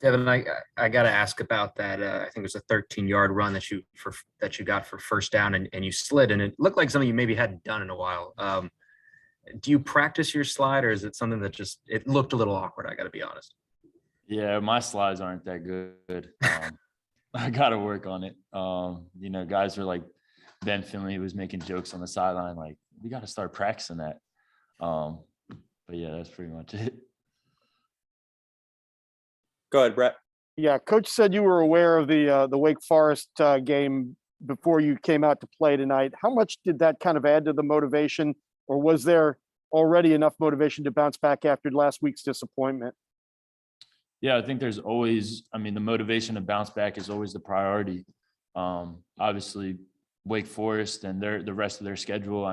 Devin, I got to ask about that. I think it was a 13-yard run that you got for first down, and you slid, and it looked like something you maybe hadn't done in a while. Do you practice your slide, or is it something that just it looked a little awkward? I got to be honest. Yeah, my slides aren't that good. I got to work on it. Guys are like Ben Finley was making jokes on the sideline, like we got to start practicing that. But yeah, that's pretty much it. Go ahead, Brett. Yeah, Coach said you were aware of the Wake Forest game before you came out to play tonight. How much did that kind of add to the motivation, or was there already enough motivation to bounce back after last week's disappointment? Yeah, I think there's always, the motivation to bounce back is always the priority. Obviously, Wake Forest and the rest of their schedule,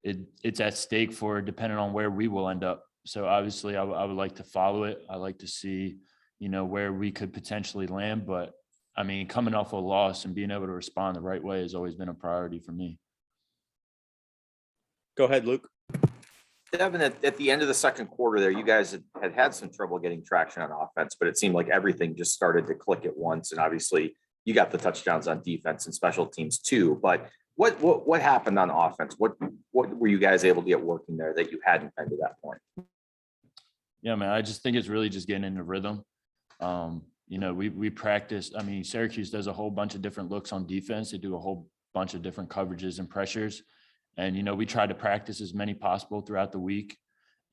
it's at stake for depending on where we will end up. So obviously, I would like to follow it. I like to see, where we could potentially land. But, coming off a loss and being able to respond the right way has always been a priority for me. Go ahead, Luke. Devin, at the end of the second quarter there, you guys had some trouble getting traction on offense, but it seemed like everything just started to click at once. And obviously you got the touchdowns on defense and special teams too. But what happened on offense? What were you guys able to get working there that you hadn't been to that point? Yeah, man, I just think it's really just getting into rhythm. We practice. Syracuse does a whole bunch of different looks on defense. They do a whole bunch of different coverages and pressures. And, we try to practice as many possible throughout the week.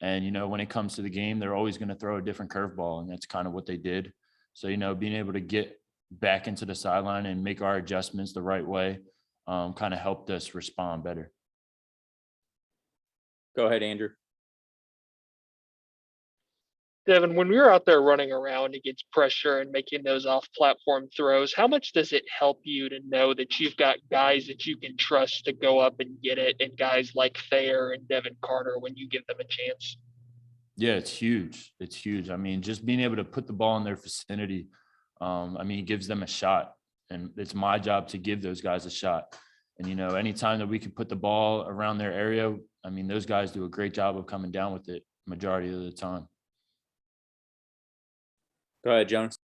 And, when it comes to the game, they're always going to throw a different curveball. And that's kind of what they did. So, being able to get back into the sideline and make our adjustments the right way kind of helped us respond better. Go ahead, Andrew. Devin, when we were out there running around against pressure and making those off-platform throws, how much does it help you to know that you've got guys that you can trust to go up and get it, and guys like Thayer and Devin Carter when you give them a chance? Yeah, it's huge. It's huge. Just being able to put the ball in their vicinity, it gives them a shot. And it's my job to give those guys a shot. And, anytime that we can put the ball around their area, those guys do a great job of coming down with it majority of the time. Go ahead, Jonas.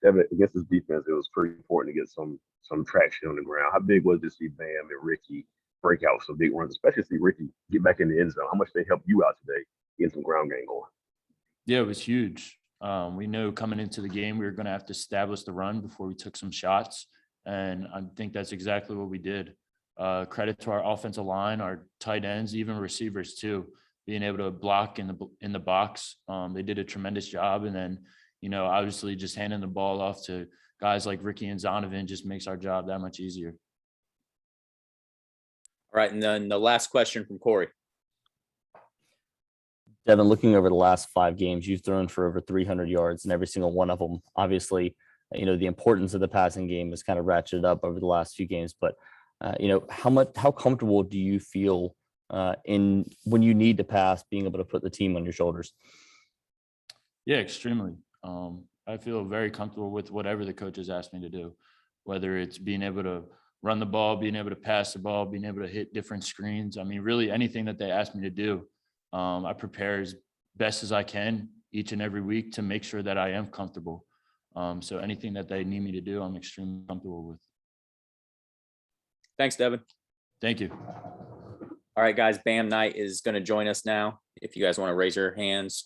Against this defense, it was pretty important to get some traction on the ground. How big was it to see Bam and Ricky break out some big runs, especially see Ricky get back in the end zone? How much they helped you out today getting some ground game going? Yeah, it was huge. We knew coming into the game we were going to have to establish the run before we took some shots, and I think that's exactly what we did. Credit to our offensive line, our tight ends, even receivers too. Being able to block in the box. They did a tremendous job. And then, obviously just handing the ball off to guys like Ricky and Zonovan just makes our job that much easier. All right. And then the last question from Corey. Devin, looking over the last 5 games, you've thrown for over 300 yards in every single one of them. Obviously, the importance of the passing game has kind of ratcheted up over the last few games, but how comfortable do you feel in when you need to pass, being able to put the team on your shoulders? Yeah, extremely. I feel very comfortable with whatever the coaches ask me to do, whether it's being able to run the ball, being able to pass the ball, being able to hit different screens. Really anything that they ask me to do, I prepare as best as I can each and every week to make sure that I am comfortable. So anything that they need me to do, I'm extremely comfortable with. Thanks, Devin. Thank you. All right, guys, Bam Knight is going to join us now. If you guys want to raise your hands,